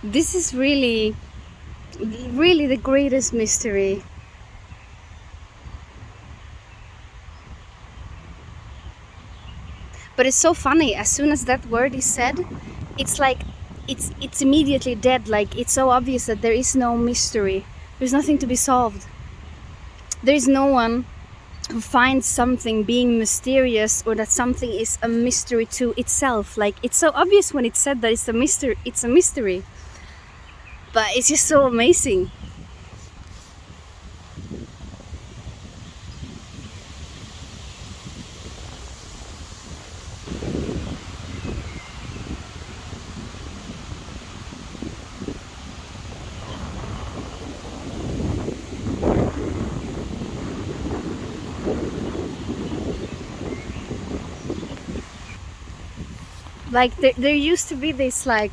This is really, really the greatest mystery. But it's so funny, as soon as that word is said, it's like it's immediately dead. Like, it's so obvious that there is no mystery. There's nothing to be solved. There is no one who finds something being mysterious, or that something is a mystery to itself. Like, it's so obvious when it's said that it's a mystery. But it's just so amazing. Like, there used to be this like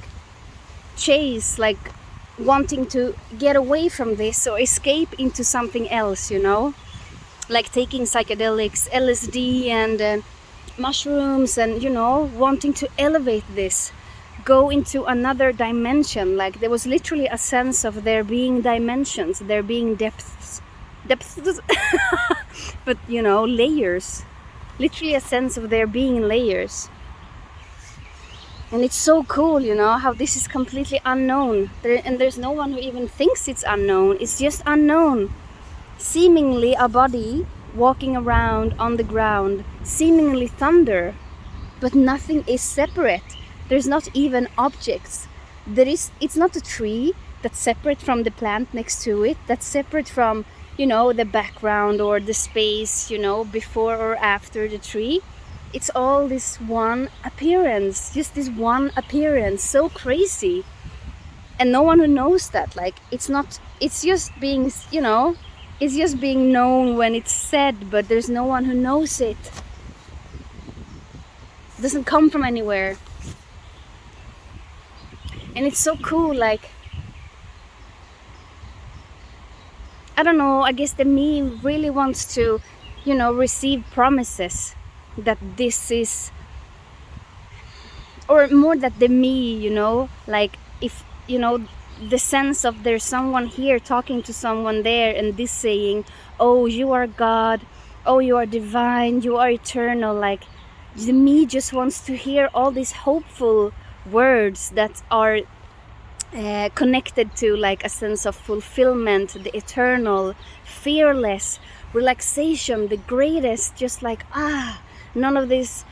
chase, like wanting to get away from this or escape into something else, you know, like taking psychedelics, LSD and mushrooms, and, you know, wanting to elevate this, go into another dimension. Like, there was literally a sense of there being dimensions, there being depths but, you know, layers, literally a sense of there being layers. And it's so cool, you know, how this is completely unknown. And there's no one who even thinks it's unknown. It's just unknown. Seemingly a body walking around on the ground, seemingly thunder, but nothing is separate. There's not even objects. It's not a tree that's separate from the plant next to it, that's separate from, you know, the background or the space, you know, before or after the tree. It's all this one appearance, just this one appearance, so crazy. And no one who knows that, like, it's just being, you know, it's just being known when it's said, but there's no one who knows it. It doesn't come from anywhere. And it's so cool, like, I don't know, I guess the me really wants to, you know, receive promises that this is, or more that the me, you know, like, if, you know, the sense of there's someone here talking to someone there, and this saying, oh, you are God, oh, you are divine, you are eternal. Like, the me just wants to hear all these hopeful words that are connected to, like, a sense of fulfillment, the eternal, fearless, relaxation, the greatest, just like, none of this,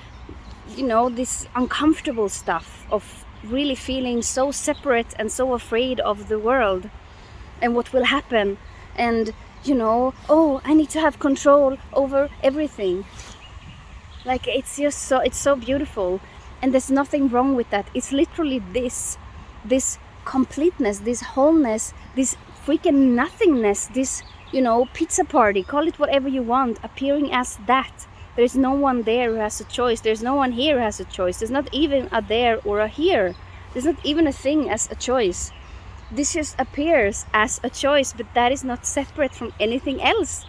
you know, this uncomfortable stuff of really feeling so separate and so afraid of the world and what will happen, and, you know, oh, I need to have control over everything. Like, it's just so, it's so beautiful, and there's nothing wrong with that. It's literally this completeness, this wholeness, this freaking nothingness, this, you know, pizza party, call it whatever you want, appearing as that. There's no one there who has a choice. There's no one here who has a choice. There's not even a there or a here. There's not even a thing as a choice. This just appears as a choice, but that is not separate from anything else.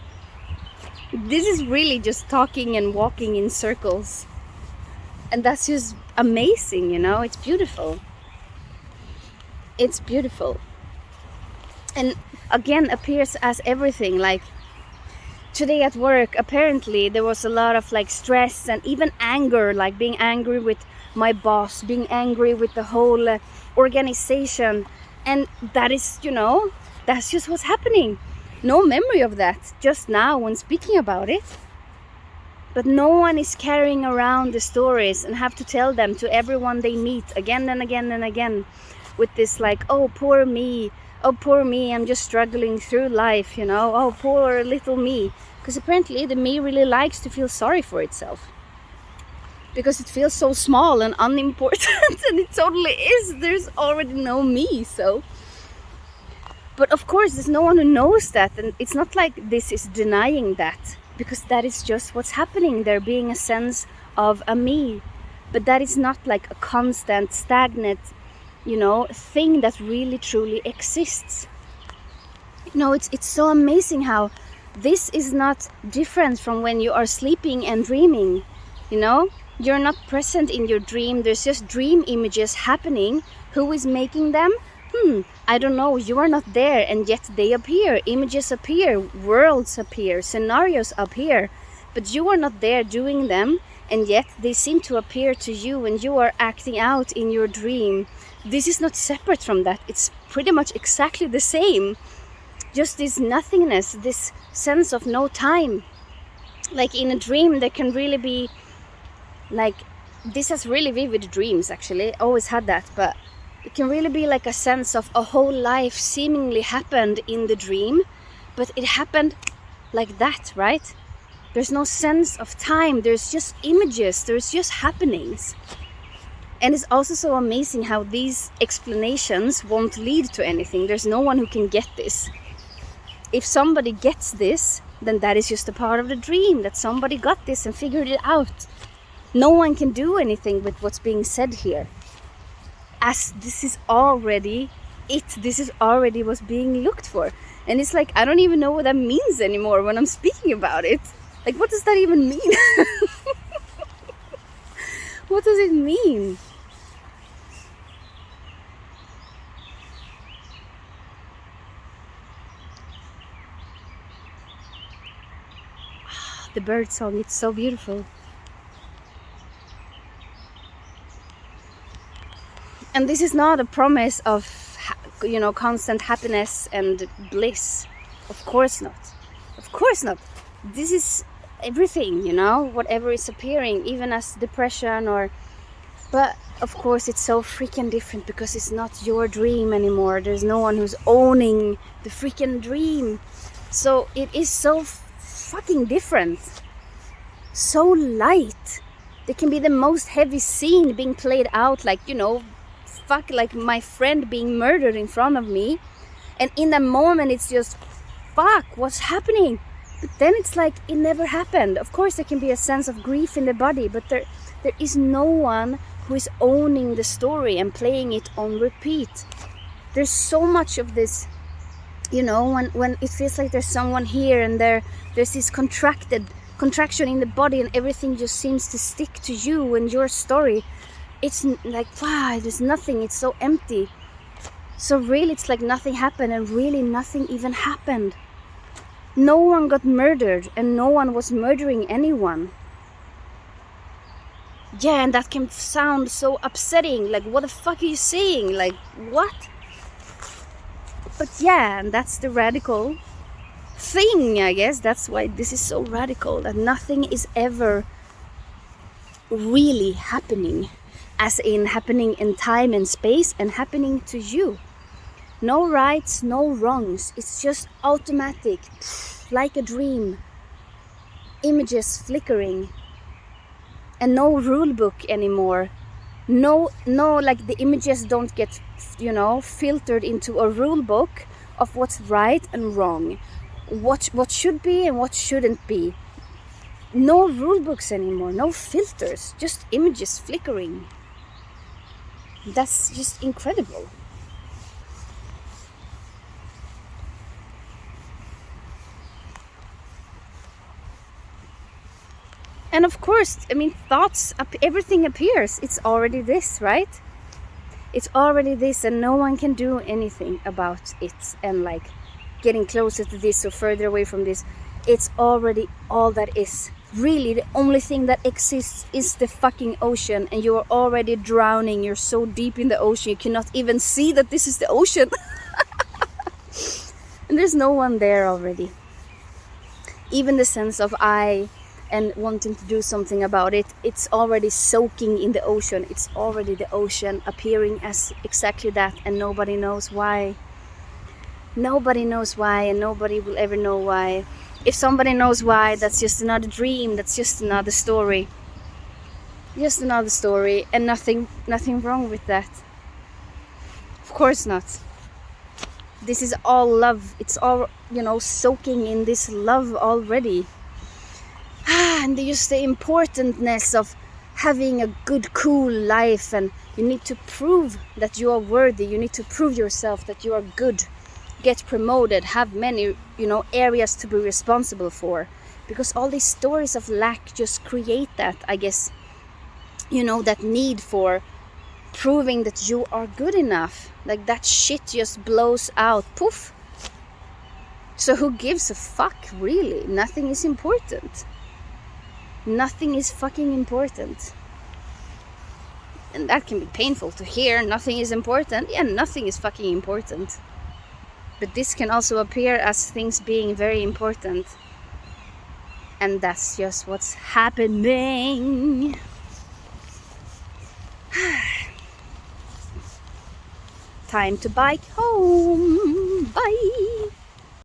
This is really just talking and walking in circles. And that's just amazing, you know? It's beautiful. It's beautiful. And again, appears as everything. Like, today at work, apparently there was a lot of, like, stress and even anger, like being angry with my boss, being angry with the whole organization. And that is, you know, that's just what's happening. No memory of that just now when speaking about it. But no one is carrying around the stories and have to tell them to everyone they meet again and again and again with this, like, oh, poor me, I'm just struggling through life, you know, oh, poor little me. Because apparently the me really likes to feel sorry for itself, because it feels so small and unimportant. And it totally is. There's already no me. So, but of course there's no one who knows that, and it's not like this is denying that, because that is just what's happening, there being a sense of a me. But that is not like a constant, stagnant, you know, thing that really truly exists. You know, it's so amazing how this is not different from when you are sleeping and dreaming, you know. You're not present in your dream. There's just dream images happening. Who is making them? I don't know. You are not there, and yet they appear. Images appear, worlds appear, scenarios appear, but you are not there doing them, and yet they seem to appear to you, and you are acting out in your dream. This is not separate from that. It's pretty much exactly the same. Just this nothingness, this sense of no time. Like in a dream, there can really be, like, this has really vivid dreams actually. I always had that, but it can really be like a sense of a whole life seemingly happened in the dream, but it happened like that, right? There's no sense of time. There's just images. There's just happenings. And it's also so amazing how these explanations won't lead to anything. There's no one who can get this. If somebody gets this, then that is just a part of the dream, that somebody got this and figured it out. No one can do anything with what's being said here, as this is already it. This is already what's being looked for. And it's like, I don't even know what that means anymore when I'm speaking about it. Like, what does that even mean? What does it mean? The bird song, it's so beautiful. And this is not a promise of, constant happiness and bliss. Of course not. Of course not. This is everything, whatever is appearing, even as depression or... But of course it's so freaking different because it's not your dream anymore. There's no one who's owning the freaking dream. So it is so fucking different. So light. There can be the most heavy scene being played out, like, like my friend being murdered in front of me, and in that moment it's just fuck, what's happening? But then it's like it never happened. Of course there can be a sense of grief in the body, but there is no one who is owning the story and playing it on repeat. There's so much of this, when it feels like there's someone here and there's this contraction in the body, and everything just seems to stick to you and your story. It's like, wow, there's nothing. It's so empty. So really it's like nothing happened, and really nothing even happened. No one got murdered, and no one was murdering anyone. Yeah, and that can sound so upsetting. Like, what the fuck are you saying? Like, what? But yeah, and that's the radical thing, I guess. That's why this is so radical, that nothing is ever really happening, as in happening in time and space and happening to you. No rights, no wrongs. It's just automatic, like a dream. Images flickering, and no rule book anymore. No, like the images don't get, filtered into a rule book of what's right and wrong, what should be and what shouldn't be. No rule books anymore, no filters, just images flickering. That's just incredible. And of course, thoughts, everything appears. It's already this, right? It's already this, and no one can do anything about it. And like getting closer to this or further away from this, it's already all that is. Really, the only thing that exists is the fucking ocean, and you're already drowning. You're so deep in the ocean, you cannot even see that this is the ocean. And there's no one there already. Even the sense of I and wanting to do something about it, it's already soaking in the ocean. It's already the ocean appearing as exactly that, and nobody knows why. Nobody knows why, and nobody will ever know why. If somebody knows why, that's just another dream. That's just another story. Just another story, and nothing wrong with that. Of course not. This is all love. It's all, soaking in this love already. And just the importantness of having a good, cool life, and you need to prove that you are worthy. You need to prove yourself that you are good, get promoted, have many, areas to be responsible for, because all these stories of lack just create that, I guess. you know, that need for proving that you are good enough. Like that shit just blows out, poof. So who gives a fuck, really? Nothing is important. Nothing is fucking important. And that can be painful to hear. Nothing is important. Yeah, nothing is fucking important. But this can also appear as things being very important. And that's just what's happening. Time to bike home. Bye.